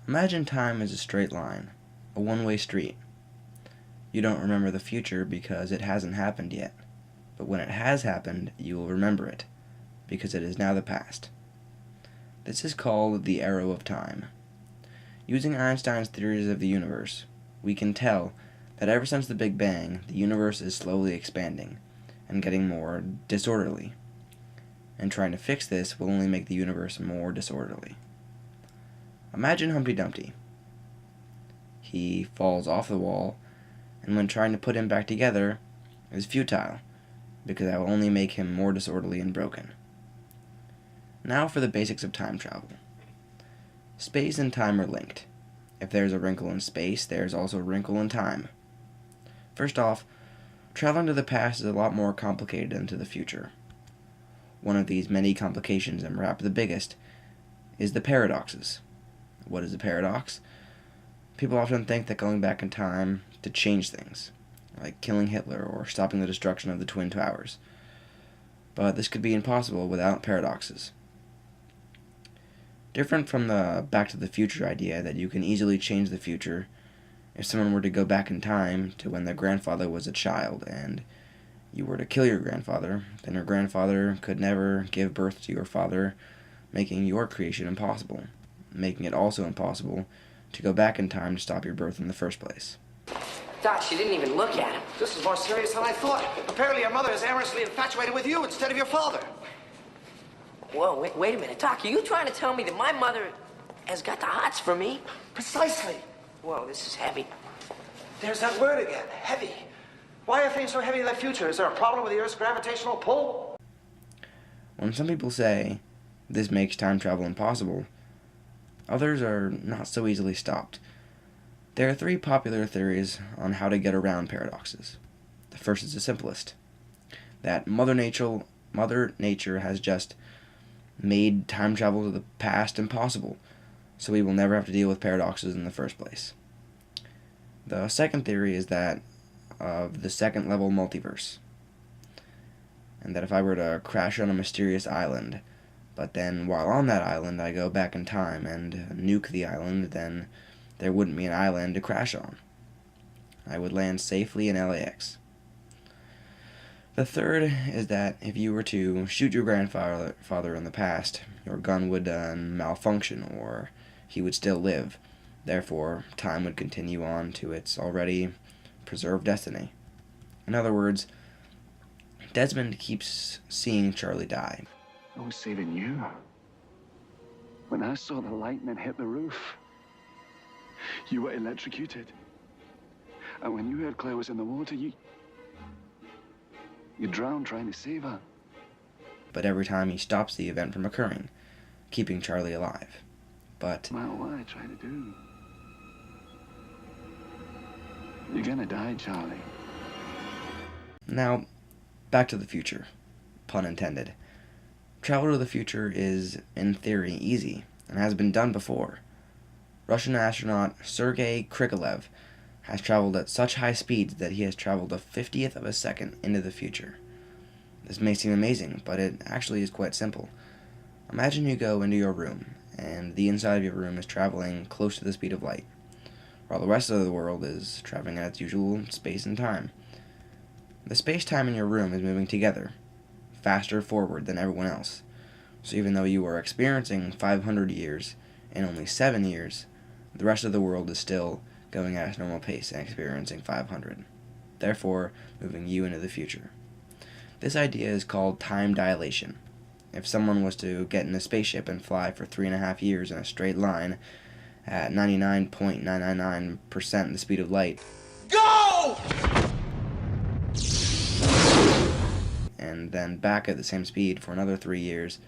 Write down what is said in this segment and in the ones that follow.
Imagine time as a straight line, a one-way street. You don't remember the future because it hasn't happened yet, but when it has happened, you will remember it, because it is now the past. This is called the arrow of time. Using Einstein's theories of the universe, we can tell that ever since the Big Bang, the universe is slowly expanding and getting more disorderly. And trying to fix this will only make the universe more disorderly. Imagine Humpty Dumpty. He falls off the wall, and when trying to put him back together is futile, because that will only make him more disorderly and broken. Now for the basics of time travel. Space and time are linked. If there's a wrinkle in space, there's also a wrinkle in time. First off, traveling to the past is a lot more complicated than to the future. One of these many complications, and perhaps the biggest, is the paradoxes. What is a paradox? People often think that going back in time to change things, like killing Hitler or stopping the destruction of the Twin Towers. But this could be impossible without paradoxes. Different from the Back to the Future idea that you can easily change the future, if someone were to go back in time to when their grandfather was a child and you were to kill your grandfather, then your grandfather could never give birth to your father, making your creation impossible, making it also impossible to go back in time to stop your birth in the first place. Doc, she didn't even look at him. This is more serious than I thought. Apparently your mother is amorously infatuated with you instead of your father. Whoa, wait a minute. Doc, are you trying to tell me that my mother has got the hots for me? Precisely. Whoa, this is heavy. There's that word again, heavy. Why are things so heavy in the future? Is there a problem with the Earth's gravitational pull? When some people say this makes time travel impossible, others are not so easily stopped. There are three popular theories on how to get around paradoxes. The first is the simplest, that Mother Nature has just made time travel to the past impossible, so we will never have to deal with paradoxes in the first place. The second theory is that of the second level multiverse, and that if I were to crash on a mysterious island, but then while on that island I go back in time and nuke the island, then there wouldn't be an island to crash on. I would land safely in LAX. The third is that if you were to shoot your grandfather in the past, your gun would malfunction, or he would still live. Therefore, time would continue on to its already preserved destiny. In other words, Desmond keeps seeing Charlie die. I was saving you. When I saw the lightning hit the roof, you were electrocuted. And when you heard Claire was in the water, you drowned trying to save her. But every time he stops the event from occurring, keeping Charlie alive. But No matter what I try to do, you're gonna die, Charlie. now, back to the future. Pun intended. Travel to the future is, in theory, easy, and has been done before. Russian astronaut Sergei Krikalev has traveled at such high speeds that he has traveled a 50th of a second into the future. This may seem amazing, but it actually is quite simple. Imagine you go into your room, and the inside of your room is traveling close to the speed of light, while the rest of the world is traveling at its usual space and time. The space-time in your room is moving together, faster forward than everyone else. So even though you are experiencing 500 years in only 7 years, the rest of the world is still going at its normal pace and experiencing 500, therefore moving you into the future. This idea is called time dilation. If someone was to get in a spaceship and fly for 3.5 years in a straight line at 99.999% the speed of light, Go! and then back at the same speed for another 3 years,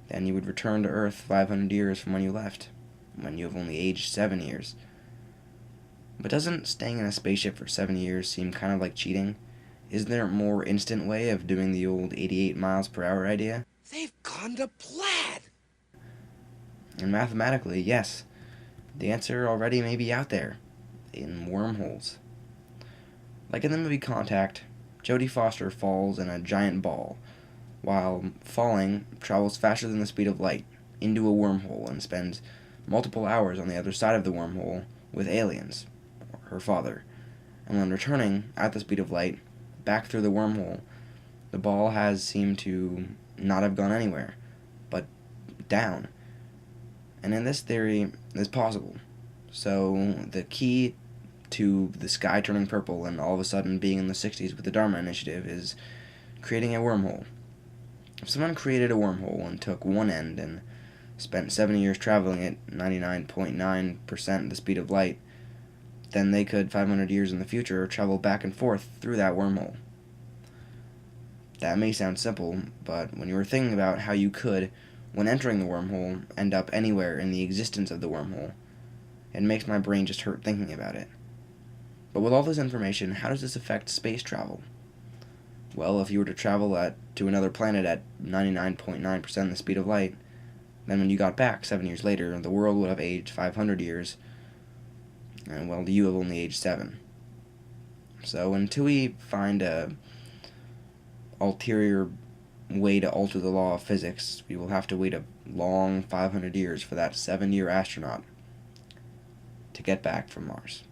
then you would return to Earth 500 years from when you left, when you have only aged 7 years. But doesn't staying in a spaceship for 7 years seem kind of like cheating? Isn't there a more instant way of doing the old 88 miles per hour idea? They've gone to plaid. And mathematically, yes, the answer already may be out there, in wormholes. Like in the movie Contact, Jodie Foster falls in a giant ball, while falling, travels faster than the speed of light, into a wormhole and spends multiple hours on the other side of the wormhole with aliens, her father. And when returning at the speed of light back through the wormhole, the ball has seemed to not have gone anywhere, but down. And in this theory, it's possible. So the key to the sky turning purple and all of a sudden being in the 60s with the Dharma Initiative is creating a wormhole. If someone created a wormhole and took one end and spent 70 years traveling at 99.9% the speed of light, then they could, 500 years in the future, travel back and forth through that wormhole. That may sound simple, but when you were thinking about how you could, when entering the wormhole, end up anywhere in the existence of the wormhole, it makes my brain just hurt thinking about it. But with all this information, how does this affect space travel? Well, if you were to travel to another planet at 99.9% the speed of light, then when you got back 7 years later, the world would have aged 500 years, and well, you have only aged 7. So until we find a ulterior way to alter the law of physics, we will have to wait a long 500 years for that 7-year astronaut to get back from Mars.